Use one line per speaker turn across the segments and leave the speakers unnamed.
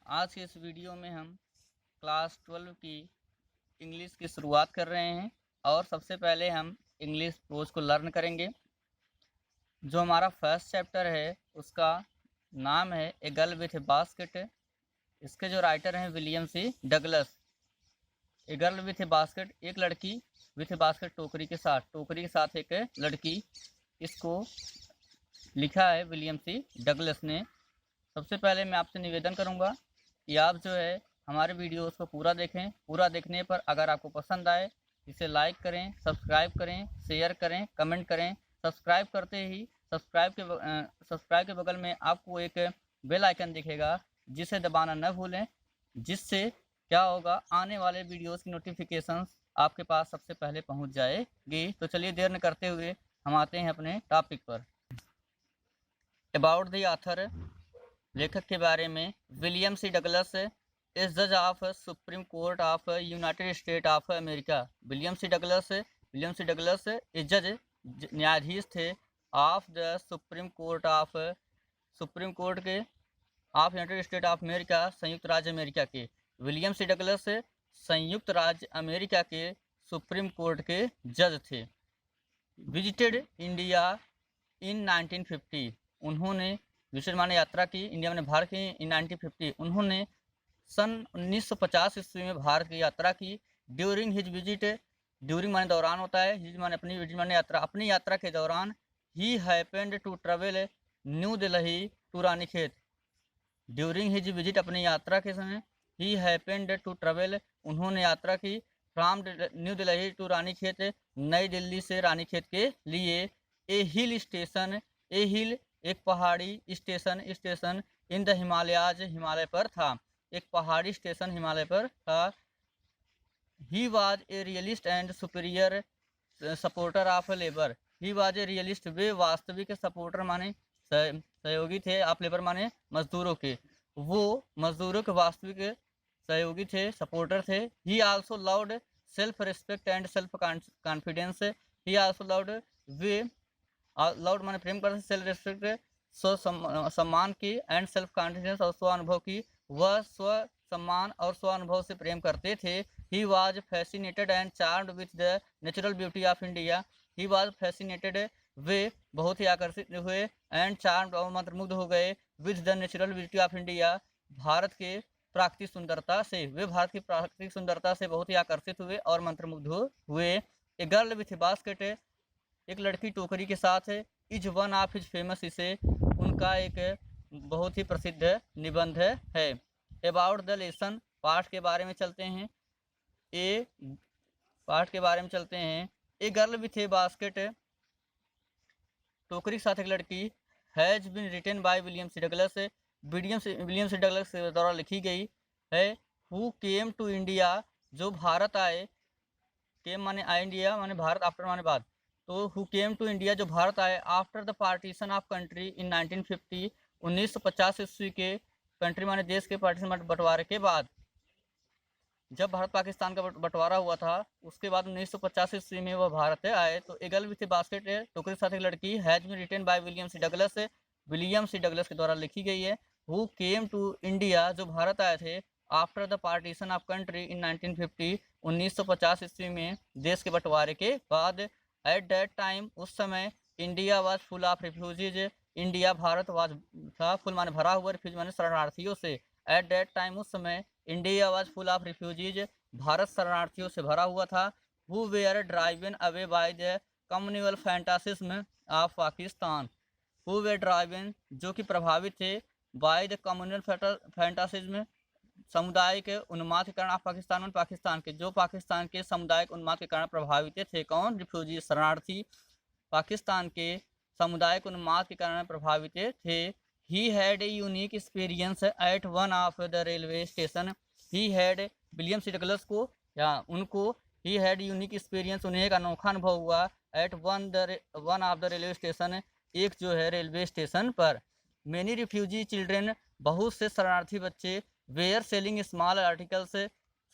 आज के इस वीडियो में हम क्लास 12 की इंग्लिश की शुरुआत कर रहे हैं और सबसे पहले हम इंग्लिश प्रोज को लर्न करेंगे। जो हमारा फर्स्ट चैप्टर है उसका नाम है a girl with a basket. इसके जो राइटर हैं William C Douglas. A girl with a basket, एक लड़की विथ ए बास्केट, टोकरी के साथ एक लड़की, इसको लिखा है विलियम सी डगलस ने। सबसे पहले मैं आपसे निवेदन करूंगा कि आप जो है हमारे वीडियोस को पूरा देखें। पूरा देखने पर अगर आपको पसंद आए इसे लाइक करें, सब्सक्राइब करें, शेयर करें, कमेंट करें। सब्सक्राइब करते ही सब्सक्राइब के बगल में आपको एक बेल आइकन दिखेगा जिसे दबाना न भूलें, जिससे क्या होगा, आने वाले वीडियोस की नोटिफिकेशंस आपके पास सबसे पहले पहुंच जाएगी। तो चलिए देर न करते हुए हम आते हैं अपने टॉपिक पर। अबाउट द ऑथर, लेखक के बारे में। विलियम सी डगलस इज जज of supreme court of United State of America. William C Douglas is जज, न्यायाधीश थे, ऑफ द सुप्रीम कोर्ट के of United State of America, संयुक्त राज्य अमेरिका के। विलियम सी डगलस संयुक्त राज्य अमेरिका के सुप्रीम कोर्ट के जज थे। विजिटेड इंडिया इन 1950, उन्होंने विशेष माने यात्रा की, इंडिया में भारत की इन 1950। उन्होंने सन 1950 ईस्वी में भारत की यात्रा की। ड्यूरिंग हिज विजिट, ड्यूरिंग माने दौरान होता है, हिज माने अपनी, विजिट माने यात्रा, अपनी यात्रा के दौरान। He happened to travel new Delhi to Ranikhet. During his visit, अपनी यात्रा के समय। ही हैपेंड टू ट्रेवल, उन्होंने यात्रा की, from New Delhi to Ranikhet, नई दिल्ली से रानीखेत के लिए। ए हिल स्टेशन, ए हिल एक पहाड़ी, station in the Himalayas, Himalaya पर था, एक पहाड़ी स्टेशन हिमालय पर था। He was a realist and superior supporter of labour. He was a realist, वे वास्तविक सपोर्टर माने सहयोगी थे, ऑफ लेबर माने मजदूरों के, वो मजदूरों के वास्तविक सहयोगी थे, सपोर्टर थे। ही also loved self respect and self confidence. He also loved, way loved माने प्रेम करते, सेल्फ रिस्पेक्ट स्व सम्मान की, एंड सेल्फ कॉन्फिडेंस और स्व अनुभव की, वह स्व सम्मान और स्व अनुभव से प्रेम करते थे। He was fascinated and charmed with the natural beauty of India. He was fascinated, वे बहुत ही आकर्षित हुए, एंड चार्म्ड और मंत्रमुग्ध हो गए, with the natural beauty of India, Bharat के प्राकृतिक सुंदरता से। वे भारत की प्राकृतिक सुंदरता से बहुत ही आकर्षित हुए और मंत्रमुग्ध हुए। ए गर्ल विथ बास्केट, एक लड़की टोकरी के साथ, is one of his famous, इसे उनका एक बहुत ही प्रसिद्ध निबंध है। अबाउट द लेसन, पाठ के बारे में चलते हैं। A girl with a basket, टोकरी के साथ एक लड़की, has been written by William C Douglas, William C Douglas के द्वारा लिखी गई है। हु केम टू इंडिया, जो भारत आए, केम माने आए, इंडिया माने भारत, आफ्टर माने बाद, तो हु केम टू इंडिया, जो भारत आए, after the partition of country in 1950, 1950 ईस्वी के, कंट्री माने देश के, पार्टीशन बंटवारे के बाद, जब भारत पाकिस्तान का बंटवारा हुआ था उसके बाद 1950 ईस्वी में वह भारत आए। तो a girl with a basket, टोकरी के साथ एक लड़की, has been written by William C Douglas, William C Douglas के द्वारा लिखी गई है। हु केम टू इंडिया, जो भारत आए थे, after the partition of country in 1950, 1950 ईस्वी में देश के बंटवारे के बाद। एट दैट टाइम, उस समय, India was full of refugees, India Bharat was था, फुल माने भरा हुआ, रिफ्यूज माने शरणार्थियों से। एट दैट टाइम, उस समय, India was full of refugees, भारत शरणार्थियों से भरा हुआ था। Who were driven away by the communal fanaticism of Pakistan. Who were driven, जो कि प्रभावित थे, बाय द कम्युनल फैंटासिज्म, सामुदायिक उन्माद के कारण, पाकिस्तान में, पाकिस्तान के, जो पाकिस्तान के सामुदायिक उन्माद के कारण प्रभावित थे। कौन? रिफ्यूजी, शरणार्थी, पाकिस्तान के सामुदायिक उन्माद के कारण प्रभावित थे। He had a unique experience at one of the railway station. He had, William C Douglas को या उनको, ही हैड यूनिक एक्सपीरियंस, उन्हें एक अनोखा अनुभव हुआ, at one of the railway station, एक जो है रेलवे स्टेशन पर। मेनी रिफ्यूजी चिल्ड्रेन, बहुत से शरणार्थी बच्चे, were selling small articles,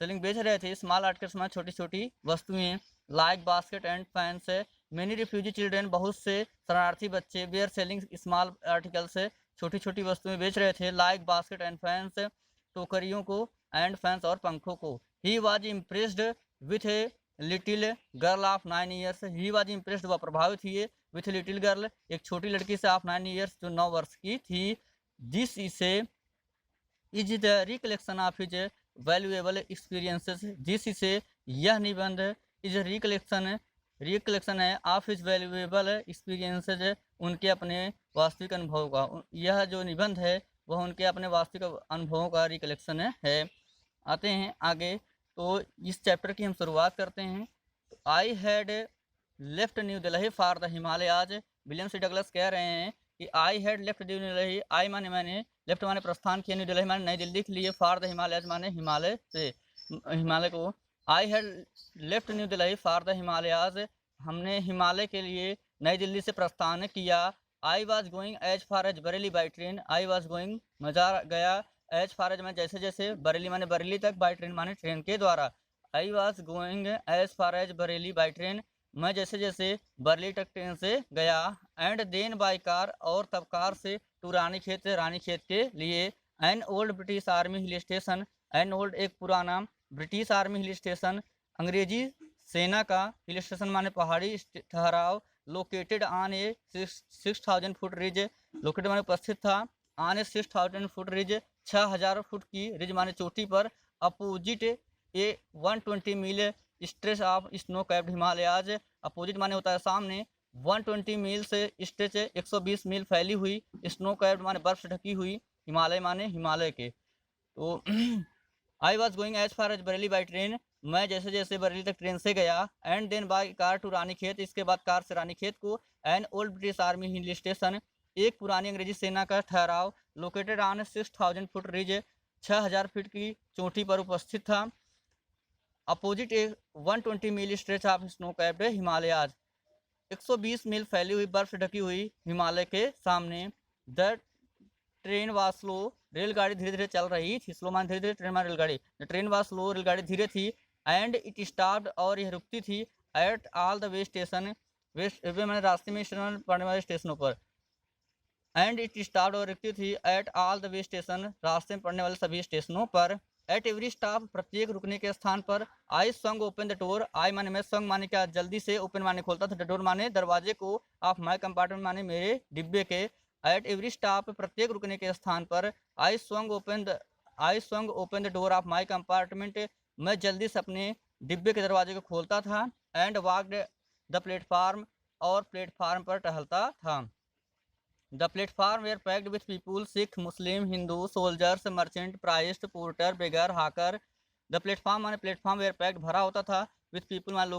selling बेच रहे थे, स्मॉल आर्टिकल्स में छोटी छोटी वस्तुएं, like basket and fans. Many refugee children, बहुत से शरणार्थी बच्चे, वेयर सेलिंग स्मॉल आर्टिकल्स, छोटी छोटी वस्तुएं बेच रहे थे, लाइक बास्केट एंड फैंस, टोकरियों को एंड फैंस और पंखों को। He was impressed with a little girl of 9 years. He was impressed, वह प्रभावित हुए, विथ लिटिल गर्ल, एक छोटी लड़की से, ऑफ 9 ईयर्स, जो 9 वर्ष की थी। This is the recollection of his valuable experiences. This इसे, यह निबंध, इज रिकलेक्शन है ऑफ हिज वैल्यूएबल एक्सपीरियंसेस, उनके अपने वास्तविक अनुभवों का। यह जो निबंध है वह उनके अपने वास्तविक अनुभवों का रिकलेक्शन है। आते हैं आगे, तो इस चैप्टर की हम शुरुआत करते हैं। I had left new Delhi for the Himalayas. William C Douglas कह रहे हैं कि I had left new Delhi, I माने मैंने, लेफ्ट माने प्रस्थान किया, न्यू दिल्ली माने नई दिल्ली के लिए, फॉर द हिमालयाज माने हिमालय से, हिमालय को। I had left new Delhi for the Himalayas, हमने हिमालय के लिए नई दिल्ली से प्रस्थान किया। I was going as far as Bareilly by train. I was going, मैं जा गया, एज फार एज में जैसे जैसे, बरेली माने बरेली तक, बाई ट्रेन माने ट्रेन के द्वारा। I was going as far as Bareilly by train, मैं जैसे जैसे बरेली तक ट्रेन से गया। एंड देन बाई कार, और तब कार से, टू रानीखेत, रानीखेत के लिए। N old British army hill station, an old एक पुराना, ब्रिटिश आर्मी हिल स्टेशन अंग्रेजी सेना का, हिल स्टेशन माने पहाड़ी ठहराव। Located on a 6000 foot ridge, located माने उपस्थित था, on a 6000 foot ridge, 6000 foot की रिज माने चोटी पर। अपोजिट ए 120 मील stretch of snow capped Himalayas, opposite माने होता है सामने, 120 मील से स्ट्रेच 120 मील फैली हुई, स्नो कैप्ड माने बर्फ से ढकी हुई, हिमालय माने हिमालय के। तो I was going as far as Bareilly by train, मैं जैसे जैसे बरेली तक ट्रेन से गया। And then by car to Ranikhet, इसके बाद कार से रानीखेत को। An old British army hill station, एक पुरानी अंग्रेजी सेना का ठहराव। Located on 6000 foot ridge, 6000 feet की चोटी पर उपस्थित था। अपोजिट ए 120 मील stretch of snow capped Himalayas, 120 मील फैली हुई बर्फ से ढकी हुई हिमालय के सामने। द ट्रेन वाज स्लो, रेलगाड़ी धीरे धीरे चल रही थी, स्लो मान धीरे धीरे, ट्रेन मान रेलगाड़ी, द ट्रेन वाज स्लो, रेलगाड़ी धीरे थी। एंड इट स्टॉप्ड, और यह रुकती थी। At all the way station, वे मैंने रास्ते में स्टेशन पड़ने वाले स्टेशनों पर। एंड इट स्टॉप्ड, और रुकती थी, at all the way station, रास्ते में पड़ने वाले सभी स्टेशनों पर। एट एवरी स्टॉप, प्रत्येक रुकने के स्थान पर। I swung open the door, आई माने मैं, स्वंग माने क्या, जल्दी से, ओपन माने खोलता था, द डोर माने दरवाजे को, ऑफ माई कंपार्टमेंट माने मेरे डिब्बे के। एट एवरी स्टॉप, प्रत्येक रुकने के स्थान पर। I swung open the door of my compartment, मैं जल्दी से अपने डिब्बे के दरवाजे को खोलता था। एंड वॉकड द प्लेटफार्म, और प्लेटफार्म पर टहलता था। The platform were packed with people, Sikh, Muslim, Hindu, soldiers, merchant, priest, porter, beggar, hawker. The platform माने प्लेटफार्म वेयर पैक्ड, भरा होता था, विथ पीपुल माने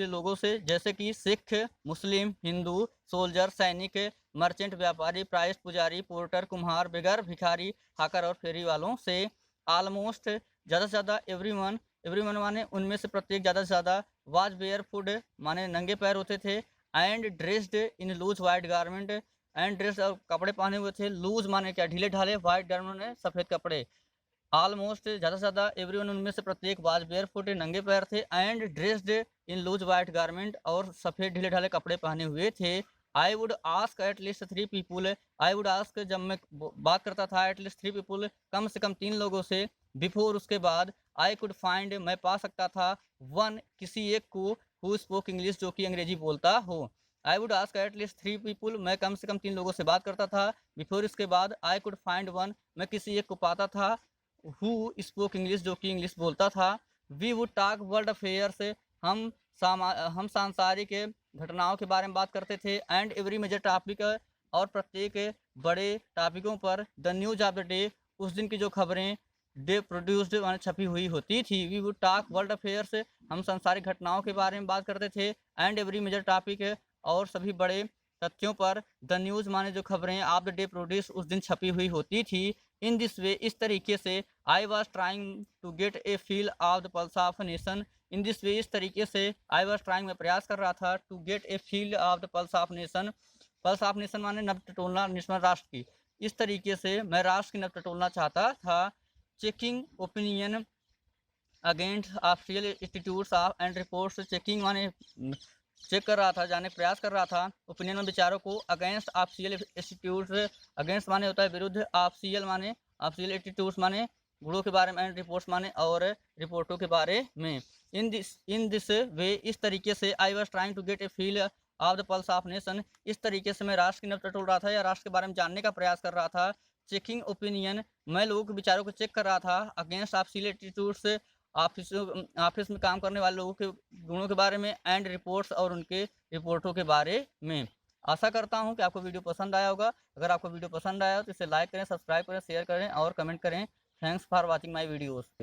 लोगों से, जैसे कि सिख, मुस्लिम, हिंदू, सोल्जर सैनिक, मर्चेंट व्यापारी, प्राइस्ट पुजारी, पोर्टर कुम्हार, बेगर भिखारी, हाकर और फेरी वालों से। ऑलमोस्ट, ज़्यादा से ज़्यादा, एवरीवन माने उनमें से प्रत्येक, ज़्यादा से ज़्यादा। वाज बेयर फुट माने नंगे पैर होते थे। And dressed in loose white garment, and dress, और कपड़े पहने हुए थे। लूज माने क्या, ढीले ढाले, वाइट गारमेंट ने सफ़ेद कपड़े। ऑलमोस्ट, ज़्यादा से ज़्यादा, एवरीवन उनमें से प्रत्येक, वाज बेयर फुट नंगे पैर थे। And dressed in loose white garment, और सफ़ेद ढीले ढाले कपड़े पहने हुए थे। I would ask at least 3 people, I would ask, जब मैं बात करता था, एट लीस्ट 3 पीपुल, कम से कम 3 लोगों से। बिफोर, उसके बाद। आई कुड फाइंड, मैं पा सकता था। वन, किसी एक को, हु स्पोक इंग्लिश, जो कि अंग्रेजी बोलता हो। आई would ask at least 3 people, मैं कम से कम 3 लोगों से बात करता था। बिफोर, इसके बाद। आई कुड फाइंड वन, मैं किसी एक को पाता था। हु स्पोक इंग्लिश, जो कि इंग्लिश बोलता था। We would talk world affairs, हम सांसारिक घटनाओं के बारे में बात करते थे। एंड एवरी मेजर टॉपिक, और प्रत्येक बड़े टॉपिकों पर। The news of the day, उस दिन की जो खबरें डे प्रोड्यूस्ड माने छपी हुई होती थी। We would talk world affairs, हम सांसारिक घटनाओं के बारे में बात करते थे। एंड एवरी मेजर टॉपिक, और सभी बड़े तथ्यों पर। द न्यूज़ माने जो खबरें, ऑफ द डे प्रोड्यूस, उस दिन छपी हुई होती थी। इन दिस वे, इस तरीके से। I was trying to get a feel of the pulse of nation, in this way, इस तरीके से। आई वॉज ट्राइंग, मैं प्रयास कर रहा था। To get a feel of the pulse of nation, pulse of nation माने नब्ज टटोलना, नेशनल राष्ट्र की। इस तरीके से मैं राष्ट्र की नब्ज टटोलना चाहता था। Checking opinion against official institutes of and reports, checking माने चेक कर रहा था, जाने का प्रयास कर रहा था। ओपिनियन में विचारों को। अगेंस्ट ऑफिशियल इंस्टीट्यूट्स, अगेंस्ट माने होता है विरुद्ध, ऑफिशियल माने ऑफिशियल इंस्टीट्यूट्स माने गुणों के बारे में, एंड रिपोर्ट्स माने और रिपोर्टों के बारे में। इन दिस वे, इस तरीके से, I was trying to get a feel of the pulse of nation, इस तरीके से मैं राष्ट्र की नब्ज टटोल रहा था या राष्ट्र के बारे में जानने का प्रयास कर रहा था। चेकिंग ओपिनियन, मैं लोगों के विचारों को चेक कर रहा था अगेंस्ट ऑफिशियल एटीट्यूड्स, ऑफिस में काम करने वाले लोगों के गुणों के बारे में, एंड रिपोर्ट्स और उनके रिपोर्टों के बारे में। आशा करता हूं कि आपको वीडियो पसंद आया होगा। अगर आपको वीडियो पसंद आया हो तो इसे लाइक करें, सब्सक्राइब करें, शेयर करें और कमेंट करें। Thanks for watching my videos.